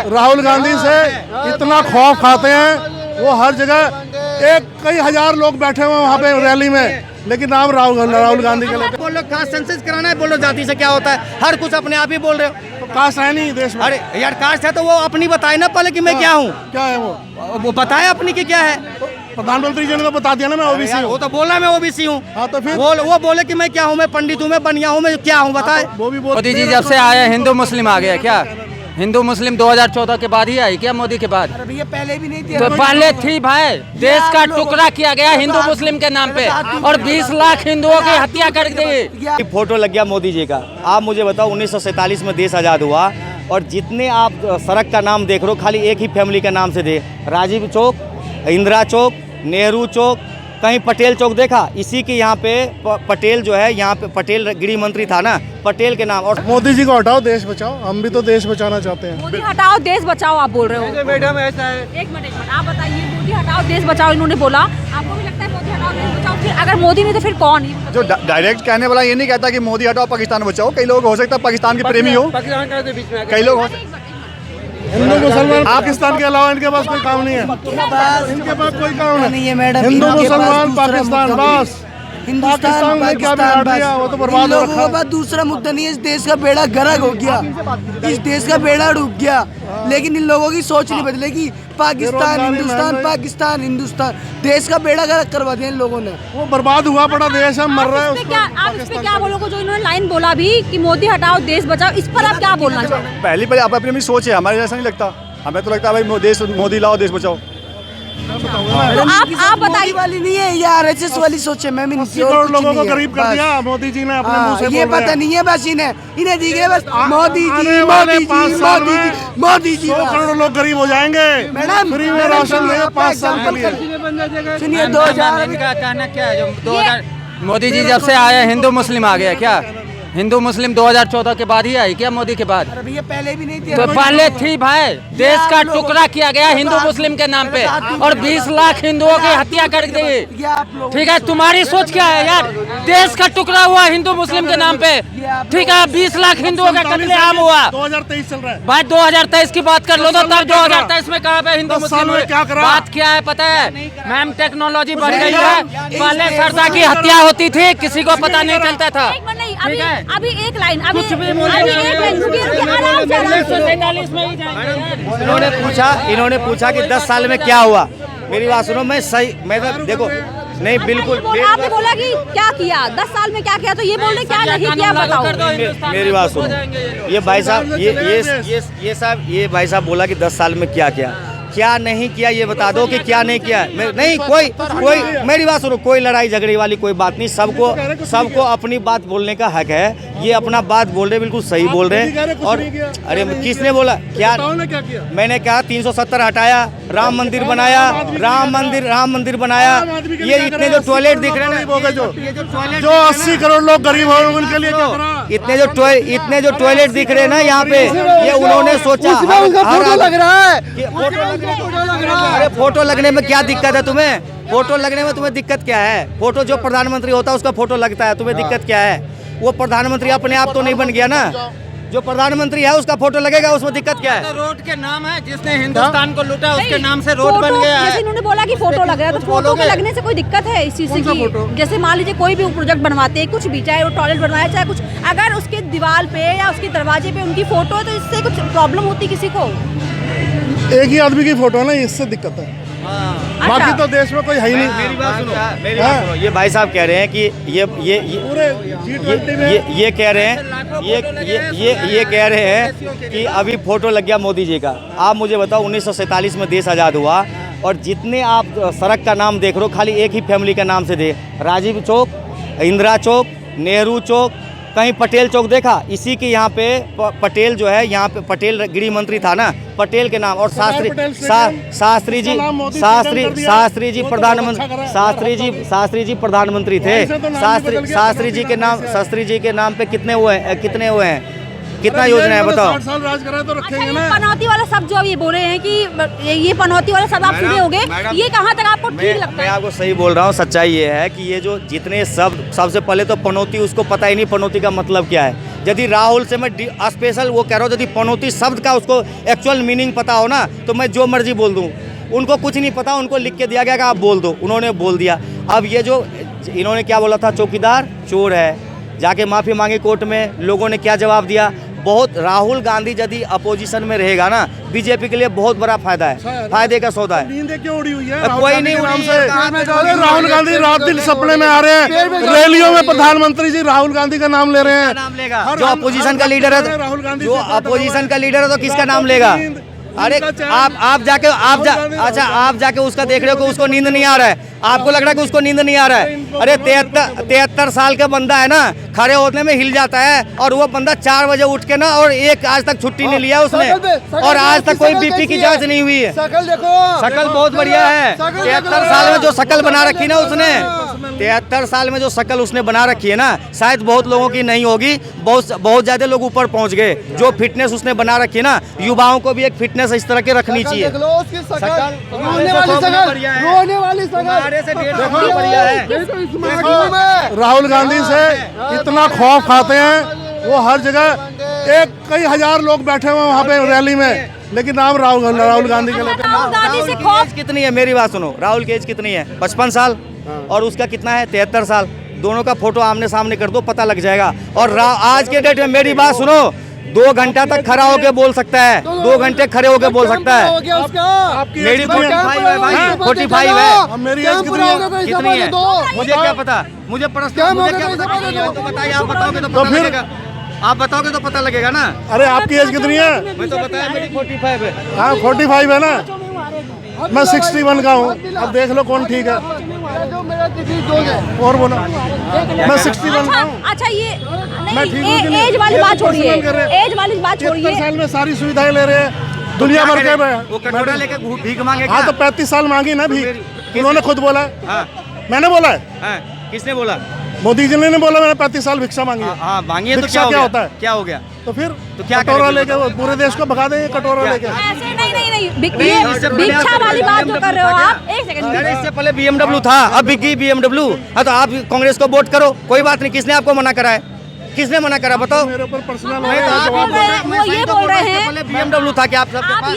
राहुल गांधी से इतना खौफ खाते हैं, वो हर जगह कई हजार लोग बैठे हुए वहाँ पे रैली में, लेकिन नाम राहुल गांधी के लिए। बोलो कास्ट सेंसस कराना है, बोलो जाति से क्या होता है, हर कुछ अपने आप ही बोल रहे हो। तो कास्ट है नहीं देश में। अरे यार कास्ट है तो वो अपनी बताए ना पहले कि मैं क्या हूँ, क्या है वो बताए अपनी कि क्या है। प्रधानमंत्री जी ने तो बता दिया ना मैं ओबीसी हूँ। वो तो बोला मैं ओबीसी हूँ। हाँ तो फिर वो बोले कि मैं क्या हूँ, मैं पंडित हूँ, मैं बनिया हूँ, मैं क्या हूँ बताए। वो भी बोल। मोदी जी जब से आए हिंदू मुस्लिम आ गया क्या? हिंदू मुस्लिम 2014 के बाद ही आई क्या? मोदी के बाद? भैया पहले भी नहीं थी। तो पहले थी भाई। देश का टुकड़ा किया गया हिंदू मुस्लिम के नाम पे और 20 लाख हिंदुओं की हत्या कर दी। फोटो लग गया मोदी जी का। आप मुझे बताओ 1947 में देश आज़ाद हुआ और जितने आप सड़क का नाम देख रहे हो खाली एक ही फैमिली का नाम से दे। राजीव चौक, इंदिरा चौक, नेहरू चौक, कहीं पटेल चौक देखा? इसी के यहाँ पे पटेल जो है, यहाँ पे पटेल गृह मंत्री था ना, पटेल के नाम। और मोदी जी को हटाओ, देश बचाओ। हम भी तो देश बचाना चाहते हैं। मोदी हटाओ देश बचाओ आप बोल रहे हो। मैडम ऐसा है। एक मिनट आप बताइए, मोदी हटाओ देश बचाओ इन्होंने बोला, आपको भी लगता है मोदी हटाओ देश बचाओ? फिर अगर मोदी नहीं तो फिर कौन? जो डायरेक्ट कहने वाला ये नहीं कहता कि मोदी हटाओ पाकिस्तान बचाओ। कई लोग हो सकता है पाकिस्तान के प्रेमी हो, कई लोग हो। हिंदू मुसलमान पाकिस्तान के अलावा इनके पास कोई काम नहीं है। इनके पास कोई काम नहीं है मैडम। हिंदू मुसलमान पाकिस्तान, बस हिंदुस्तान ने क्या बिगाड़ दिया, वो तो बर्बाद हो लोगों के पास दूसरा मुद्दा नहीं है। इस देश का बेड़ा गर्क हो गया, इस देश का बेड़ा डूब गया, लेकिन इन लोगों की सोच नहीं बदलेगी। पाकिस्तान हिंदुस्तान, पाकिस्तान हिंदुस्तान, देश का बेड़ा गर्क करवा दिया इन लोगों ने। वो बर्बाद हुआ पड़ा देश है, मर रहा है। आप इस पे क्या बोलोगे जो इन्होंने लाइन बोला भी कि मोदी हटाओ देश बचाओ, इस पर आप क्या बोलना चाहते हैं? पहली बार आप अपनी सोच है, हमारे जैसा नहीं लगता। हमें तो लगता है भाई देश मोदी लाओ देश बचाओ। तो आप बताइए वाली नहीं है, ये आरएसएस वाली सोच है। मैं 80 करोड़ लोगों को गरीब कर दिया मोदी जी ने अपने मुंह से। ये पता नहीं है बस इन्हें दिख रहे बस मोदी जी, आने वाले मोदी 5 जी, साल मोदी में जी, मोदी जी। 100 करोड़ लोग गरीब हो जाएंगे। मैडम, फ्री में राशन देगा 5 साल के लिए। सुनिए 2000 इनका कहना क्या है? जो 2000 मोदी जी जब से आए हिंदू मुस्लिम आ गया क्या? हिंदू मुस्लिम 2014 के बाद ही आई क्या? मोदी के बाद? भैया पहले भी नहीं थी। तो पहले थी भाई। देश का टुकड़ा किया गया हिंदू मुस्लिम के नाम पे और 20 लाख हिंदुओं की हत्या कर दी। ठीक है, तुम्हारी सोच क्या है यार? देश का टुकड़ा हुआ हिंदू मुस्लिम के नाम पे, ठीक है, 20 लाख हिंदुओं का कत्लेआम हुआ। 2023 चल रहा है भाई 2023 की बात कर लो तो तब 2023 में कहाँ पे हिंदू मुस्लिम में क्या करा? बात क्या है पता है मैम? टेक्नोलॉजी बढ़ गई है। पहले सरदा की हत्या होती थी, किसी को पता नहीं चलता था। अभी अभी एक लाइन, अभी कुछ भी अभी एक लाइन, रुकिए आराम से। 1947 में ही जाएंगे। इन्होंने पूछा कि 10 साल में क्या हुआ। मेरी बात सुनो, मैं सही, मैं तो देखो नहीं बिल्कुल। आपने बोला कि क्या किया 10 साल में, क्या किया, तो ये बोल रहे क्या नहीं किया बताओ। मेरी बात सुनो, ये भाई साहब ये भाई साहब बोला कि 10 साल में क्या किया, क्या नहीं किया ये बता दो कि क्या नहीं किया। नहीं कोई मेरी बात सुनो, कोई लड़ाई झगड़े वाली कोई बात नहीं। सबको अपनी बात बोलने का हक है। ये अपना बात बोल रहे, बिल्कुल सही बोल रहे हैं। और अरे किसने बोला क्या? मैंने कहा 370 हटाया, राम मंदिर बनाया, राम मंदिर बनाया। ये इतने जो टॉयलेट दिख रहे हैं, जो 80 करोड़ लोग गरीब हो उनके लिए क्या करा? इतने जो टॉयलेट दिख रहे हैं ना यहाँ पे, ये उन्होंने सोचा। फोटो लग रहा है। अरे फोटो लगने में क्या दिक्कत है तुम्हें? फोटो लगने में तुम्हें दिक्कत क्या है? फोटो जो प्रधानमंत्री होता है उसका फोटो लगता है, तुम्हें दिक्कत क्या है? वो प्रधानमंत्री अपने आप तो नहीं बन गया ना। जो प्रधानमंत्री है उसका फोटो लगेगा, उसमें दिक्कत क्या है? तो रोड के नाम है, जिसने हिंदुस्तान को लूटा उसके नाम से रोड बन गया है। जैसे इन्होंने बोला कि फोटो लग रहा है, तो फोटो के लगने से कोई दिक्कत है इस चीज की? जैसे मान लीजिए कोई भी प्रोजेक्ट बनवाते हैं, कुछ भी, चाहे वो टॉयलेट बनवाया चाहे कुछ, अगर उसके दीवार पे या उसके दरवाजे पे उनकी फोटो है तो इससे कुछ प्रॉब्लम होती किसी को? एक ही आदमी की फोटो है ना, इससे दिक्कत है। बाकी तो देश में कोई है ही नहीं। मेरी बात सुनो, ये भाई साहब कह रहे हैं कि पूरे G20 में ये कह रहे हैं ये कह रहे हैं कि अभी फोटो लग गया मोदी जी का। आप मुझे बताओ 1947 में देश आज़ाद हुआ और जितने आप सड़क का नाम देख रहे हो खाली एक ही फैमिली का नाम से दे। राजीव चौक, इंदिरा चौक, नेहरू चौक, कहीं पटेल चौक देखा? इसी के यहाँ पे पटेल जो है, यहाँ पे पटेल गृह मंत्री था ना, पटेल के नाम। और शास्त्री जी प्रधानमंत्री थे। शास्त्री जी के नाम पे कितने हुए हैं? कितना योजना है बताओ? 60 साल राज करा तो रखेंगे ना। पनौती वाला सब जो अब ये बोल रहे हैं कि ये पनौती वाला सब आप सुने होंगे, ये कहाँ तक आपको ठीक लगता है? मैं आपको सही बोल रहा हूँ। सच्चाई ये है कि ये जो जितने सबसे पहले तो पनौती, उसको पता ही नहीं पनौती का मतलब क्या है। यदि राहुल से मैं स्पेशल वो कह रहा हूँ, यदि पनौती शब्द का उसको एक्चुअल मीनिंग पता हो ना, तो मैं जो मर्जी बोल दूँ। उनको कुछ नहीं पता, उनको लिख के दिया गया कि आप बोल दो, उन्होंने बोल दिया। अब ये जो इन्होंने क्या बोला था, चौकीदार चोर है, जाके माफ़ी मांगी कोर्ट में, लोगों ने क्या जवाब दिया। बहुत राहुल गांधी यदि अपोजिशन में रहेगा ना, बीजेपी के लिए बहुत बड़ा फायदा है, फायदे का सौदा है। नींदें क्यों उड़ी हुई है? कोई नहीं उड़ी है। अरे राहुल गांधी रात दिन सपने में आ रहे हैं, रैलियों में प्रधानमंत्री जी राहुल गांधी का नाम ले रहे हैं। नाम लेगा जो अपोजिशन का लीडर है, राहुल गांधी जो अपोजिशन का लीडर है तो किसका नाम लेगा? अरे आप जाके अच्छा आप जाके उसका देख रहे हो कि उसको नींद नहीं आ रहा है, आपको लग रहा है कि उसको नींद नहीं आ रहा है। अरे 73 साल का बंदा है ना, खड़े होने में हिल जाता है, और वो बंदा 4 बजे उठ के ना, और एक आज तक छुट्टी नहीं लिया उसने, और आज तक कोई बीपी की जांच नहीं हुई है। शकल देखो, शकल बहुत बढ़िया है। 73 साल में जो शकल बना रखी ना उसने, 73 साल में जो शकल उसने बना रखी है ना, शायद बहुत लोगों की नहीं होगी, बहुत ज्यादा लोग ऊपर पहुंच गए। जो फिटनेस उसने बना रखी है ना, युवाओं को भी एक फिटनेस इस तरह के रखनी चाहिए। राहुल गांधी से इतना खौफ खाते हैं, वो हर जगह कई हजार लोग बैठे हुए वहाँ पे रैली में, लेकिन नाम राहुल गांधी के लेते हैं। राहुल गांधी से एज खौफ कितनी है, मेरी बात सुनो, राहुल की एज कितनी है? 55 साल, और उसका कितना है? 73 साल। दोनों का फोटो आमने सामने कर दो, पता लग जाएगा। और आज के डेट में मेरी बात सुनो, 2 घंटा तक खड़ा होके बोल सकता है, 2 घंटे खड़े होके बोल सकता है। मेरी 45 है भाई, 45 है। मेरी एज कितनी है मुझे क्या पता, मुझे पर्सनल मुझे क्या पता, तो बताइए, आप बताओगे तो पता लगेगा, आप बताओगे तो पता लगेगा ना। अरे आपकी एज कितनी है? मैं तो बताया मेरी 45 है। हाँ 45 है ना, मैं 61 का हूँ। अब देख लो कौन ठीक है, और बोलो। मैं 61 का हूँ। अच्छा ये मैं ठीक हूँ कि नहीं? एज वाली बात छोड़िए, एज वाली बात 73 छोड़िए। साल में सारी सुविधाएं ले रहे हैं दुनिया भर के। वो कटोरा लेके भीख मांगे हाँ क्या? तो 35 साल मांगी ना भी, उन्होंने खुद बोला है। हाँ, मैंने बोला है, हाँ, किसने बोला? मोदी जी ने बोला मैंने 35 साल भिक्षा मांगी है। हाँ मांगिए तो भिक्षा क्या होता है? क्या हो गया? तो फिर तो क्या कटोरा करेंगे? लेके वो पूरे देश को भगा देंगे कटोरा लेके। ऐसे नहीं नहीं, इससे पहले भिक्षा आप वाली बात जो कर रहे हो आप, BMW एक सेकंड। अरे इससे पहले BMW था, अब बिकी BMW। हाँ तो आप कांग्रेस को वोट करो, कोई बात नहीं। किसने आपको मना करा है? किसने मना करा बताओ? मेरे ऊपर पर्सनल वो ये बोल रहे हैं, BMW था क्या आप सबके आप पास?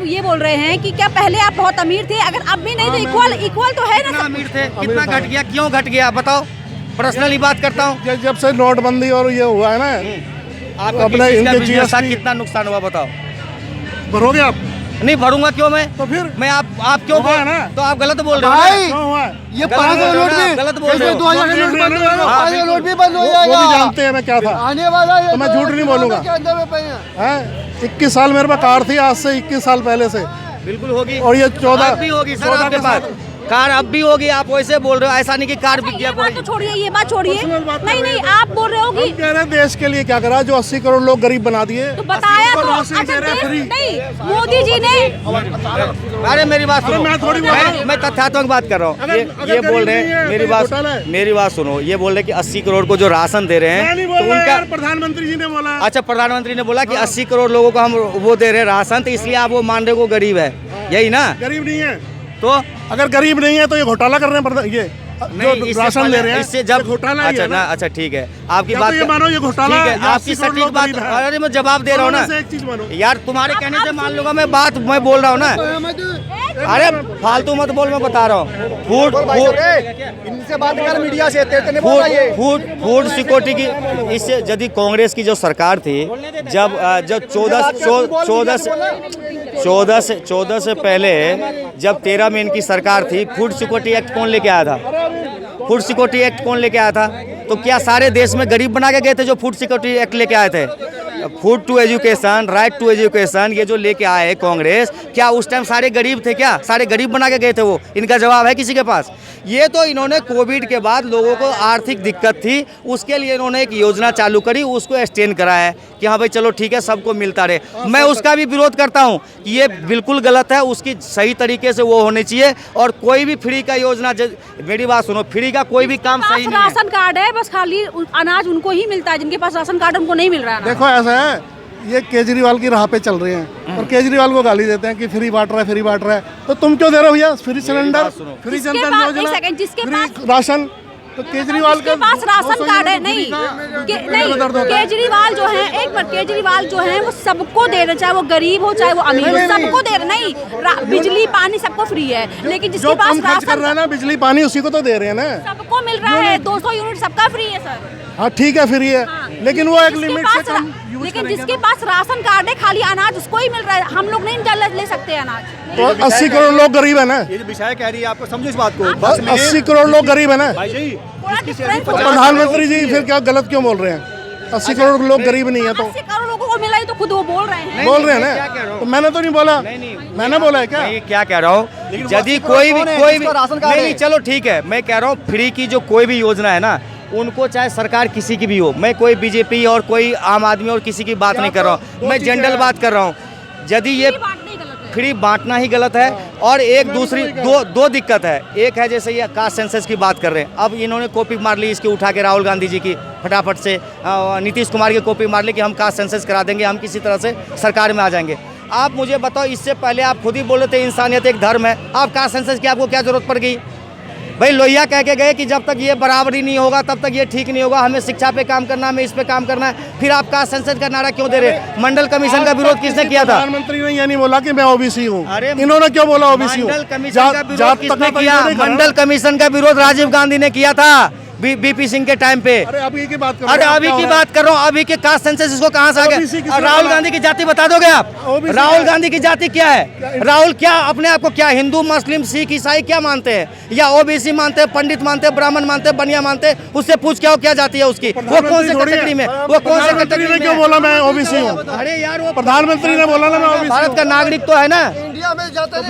ये बोल रहे हैं कि क्या पहले आप बहुत अमीर थे, अगर अब भी नहीं तो इक्वल तो है ना कितना सब। अमीर थे, कितना घट गया, क्यों घट गया बताओ? पर्सनली बात करता हूँ। जब से नोटबंदी और ये हुआ है ना, आपका अपना किसी का इनके बिजनेस था, GST कितना नुकसान हुआ बताओ? भरोगे आप? नहीं भरूंगा, क्यों मैं? तो फिर मैं आप क्यों हुआ है ना? तो आप गलत बोल रहे हो ना? क्यों हुआ है? ये गलत 500 बोल रहे हो नोट ना, भी गलत बोल रहे हो। 2000 का नोट बंद हो जाएगा, हाँ, 500 नोट भी बंद हो वो भी जाएगा। जानते हैं मैं क्या था। आने वाला है तो मैं झूठ नहीं बोलूंगा। के अंदर में पे हैं। हैं 21 साल मेरे पास कार थी, आज से 21 साल पहले से। बिल्कुल होगी, और ये 14 अब भी होगी सर 14 आपके के पास साथ। कार, अब भी होगी। आप वैसे बोल रहे हो, ऐसा नहीं कि कार बिक ये गया बात कोई। तो छोड़िए, ये बात छोड़िए। पर्सनल बात कर नहीं रहे नहीं, हैं। आप बोल रहे हो कि हम कह रहे हैं देश के लिए क्या करा, जो 80 करोड़ लोग गरीब बना दिए। तो बताया तो, राशन अच्छा दे रहे हैं फ्री। नहीं मोदी जी ने अरे मेरी बात सुनो, मैं थोड़ी बोल रहा हूँ। मैं तथ्यात्मक बात कर रहा हूँ। अगर ये गरीब बोल रहे नहीं है, हैं, तो मेरी बात सुनो, ये बोल रहे हैं कि 80 करोड़ को जो राशन दे रहे मैं हैं नहीं तो बोल रहा उनका, यार, प्रधानमंत्री जी ने बोला। अच्छा प्रधानमंत्री ने बोला कि 80 करोड़ लोगों को हम वो दे रहे हैं राशन, तो इसलिए आप वो मान रहे हो वो गरीब है, यही ना? गरीब नहीं है तो अगर गरीब नहीं है तो ये घोटाला कर रहे हैं, ये नहीं, जो इससे राशन पहले- ले रहे हैं इससे जब ये घोटाला ही अच्छा है ना, अच्छा ठीक है, आपकी या बात तो ये मानो ये घोटाला ठीक है, है, या आपकी 80 करोड़ सटीक लोग बात। गरीब हैं। अरे मैं जवाब दे रहा हूँ ना दोनों में से एक चीज मानो। यार, तुम्हारे कहने से मान लूंगा मैं बात, मैं बोल रहा हूँ ना। अरे फालतू मत बोल, मैं बता रहा हूँ। इनसे बात कर, मीडिया से तेरे बोल रहा है ये। फूड सिक्योरिटी की, इससे यदि कांग्रेस की जो सरकार थी, जब 14 से पहले जब 13 में इनकी सरकार थी, फूड सिक्योरिटी एक्ट कौन लेके आया था? फूड सिक्योरिटी एक्ट कौन लेके आया था? तो क्या सारे देश में गरीब बना के गए थे जो फूड सिक्योरिटी एक्ट लेके आए थे? Food to education, right to education, ये जो लेके आए कांग्रेस, क्या उस टाइम सारे गरीब थे? क्या सारे गरीब बना के गए थे वो? इनका जवाब है किसी के पास? ये तो इन्होंने कोविड के बाद लोगों को आर्थिक दिक्कत थी, उसके लिए इन्होंने एक योजना चालू करी, उसको एक्सटेंड करा है कि हाँ भाई चलो ठीक है, सबको मिलता रहे। मैं उसका भी विरोध करता हूँ कि ये बिल्कुल गलत है, उसकी सही तरीके से वो होनी चाहिए। और कोई भी फ्री का योजना, मेरी बात सुनो, फ्री का कोई भी काम सही नहीं है। राशन कार्ड है, बस खाली अनाज उनको ही मिलता है, जिनके पास राशन कार्ड उनको नहीं मिल रहा है। देखो ऐसा है, ये केजरीवाल की राह पे चल रहे हैं और केजरीवाल को गाली देते हैं कि फ्री बांट रहा है, तो तुम क्यों दे रहे हो भैया? फ्री सिलेंडर, फ्री जनता योजना, जिसके फ्री राशन, तो केजरीवाल जिसके पास राशन कार्ड है नहीं केजरीवाल जो है एक बार केजरीवाल जो है वो सबको दे रहे, चाहे वो गरीब हो चाहे वो अमीर हो, सबको दे रहे। नहीं बिजली पानी सबको फ्री है, लेकिन जिसके पास खर्च कर रहा है ना बिजली पानी उसी को तो दे रहे हैं ना, सबको मिल रहा है। 200 यूनिट सबका फ्री है सर। हाँ ठीक है फ्री है, लेकिन वो एक लिमिट से कम यूज लेकिन जिसके पास राशन कार्ड है खाली अनाज उसको ही मिल रहा है, हम लोग नहीं ले सकते अनाज। तो 80 करोड़ लोग गरीब है ना, ये जो विषय कह रही है आपको समझो इस बात को। बस 80 करोड़ लोग गरीब है ना। भाई जी तो प्रधानमंत्री जी फिर क्या गलत क्यों बोल रहे हैं? 80 करोड़ लोग गरीब नहीं है तो 80 करोड़ लोगों को मिला ही तो खुद वो बोल रहे हैं। बोल रहे हैं ना, तो मैंने तो नहीं बोला, मैंने बोला है क्या? मैं क्या कह रहा हूँ, यदि कोई भी नहीं, चलो ठीक है, मैं कह रहा हूँ फ्री की जो कोई भी योजना है ना, उनको चाहे सरकार किसी की भी हो, मैं कोई बीजेपी और कोई आम आदमी और किसी की बात नहीं कर रहा हूँ, मैं जनरल बात कर रहा हूँ। यदि ये फ्री बांटना ही गलत है, और एक दूसरी दो दिक्कत है। एक है जैसे ये कास्ट सेंसस की बात कर रहे हैं, अब इन्होंने कॉपी मार ली इसकी उठा के राहुल गांधी जी की फटाफट से, नीतीश कुमार की कॉपी मार ली कि हम कास्ट सेंसस करा देंगे, हम किसी तरह से सरकार में आ जाएंगे। आप मुझे बताओ, इससे पहले आप खुद ही बोल रहे थे इंसानियत एक धर्म है, आप कास्ट सेंसस की आपको क्या जरूरत पड़ गई? भाई लोहिया कह के गए कि जब तक ये बराबरी नहीं होगा तब तक ये ठीक नहीं होगा, हमें शिक्षा पे काम करना है, हमें इस पे काम करना है, फिर आप कास्ट सेंसस का नारा क्यों दे रहे? मंडल कमीशन का विरोध किसने किया था? प्रधानमंत्री ने ये नहीं बोला कि मैं ओबीसी हूँ, अरे इन्होंने क्यों बोला ओबीसी हूँ? मंडल कमीशन का विरोध किसने किया? मंडल कमीशन का विरोध राजीव गांधी ने किया था बीपी सिंह के टाइम पे। अरे अभी की बात कर अरे अभी की बात कर रहा हूँ, अभी के कास्ट सेंसस इसको कहाँ से आ गया? राहुल गांधी की जाति बता दोगे आप? राहुल गांधी की जाति क्या है? राहुल क्या अपने आप को क्या हिंदू मुस्लिम सिख ईसाई क्या मानते हैं? या ओबीसी मानते हैं, पंडित मानते हैं, ब्राह्मण मानते हैं, बनिया मानते हैं? उससे पूछ क्या हो क्या जाति है उसकी? वो कौन से कैटेगरी में? वो कौन से कैटेगरी में? क्यों बोला मैं ओबीसी हूँ? अरे यार वो प्रधानमंत्री ने बोला ना मैं ओबीसी भारत का नागरिक तो है ना,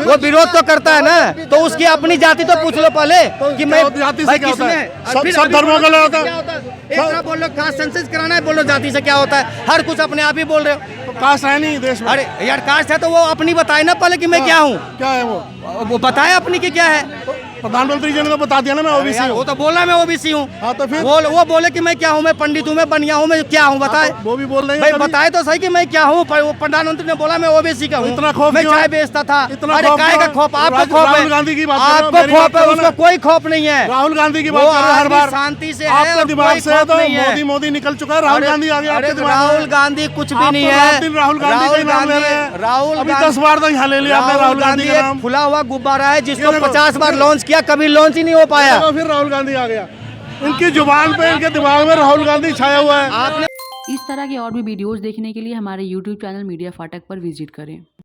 वो विरोध तो करता है ना, तो उसकी अपनी जाति तो पूछ लो पहले कि मैं जाति से भाई क्या होता है? किसमें? सब धर्मों का होता है। क्या होता है? एक तरफ बोल लो कास्ट सेंसस कराना है, बोलो जाति से क्या होता है? हर कुछ अपने आप ही बोल रहे हो। तो कास्ट है नहीं देश में। अरे यार कास्ट है तो वो अपनी बताए ना पहले कि मैं क्या हूँ, क्या है वो बताए अपनी कि क्या है। प्रधानमंत्री जी ने तो बता दिया ना मैं ओबीसी यार, हूँ। वो तो बोला मैं ओबीसी हूँ। हाँ तो फिर वो बोले कि मैं क्या हूँ, मैं पंडित हूँ, मैं बनिया हूँ, मैं क्या हूँ बताए? वो भी बोल रहे हैं भाई कभी। बताए तो सही कि मैं क्या हूँ। प्रधानमंत्री ने बोला मैं ओबीसी का हूँ, इतना खौफ मैं क्यों? चाय बेचता था। इतना अरे खौफ काय का क्यों? खौफ? आपको खौफ है? राहुल गांधी की बात कर रहा हूं, आपको मेरी खौफ बात है, करो उसको ना। कोई खौफ नहीं है। राहुल गांधी की वो बात कर रहे हैं हर आदमी बार। शांति से है, आपके और दिमाग कोई से खौफ तो नहीं है। मोदी निकल चुका है, राहुल गांधी आ गया आपके दिमाग में। राहुल गांधी कुछ भी आप नहीं तो है। रात दिन राहुल गांधी का ही नाम ले रहे हैं। राहुल अभी गांधी 10 बार तो यहाँ ले लिया आपने राहुल गांधी का नाम। फुला हुआ गुब्बारा है जिसको ये देखो, 50 बार लॉन्च किया, कभी लॉन्च ही नहीं हो पाया। तो फिर राहुल गांधी आ गया, इनकी जुबान पे इनके दिमाग में राहुल गांधी छाया हुआ है। आपने इस तरह के और भी वीडियोस देखने के लिए हमारे YouTube चैनल मीडिया फाटक पर विजिट करें।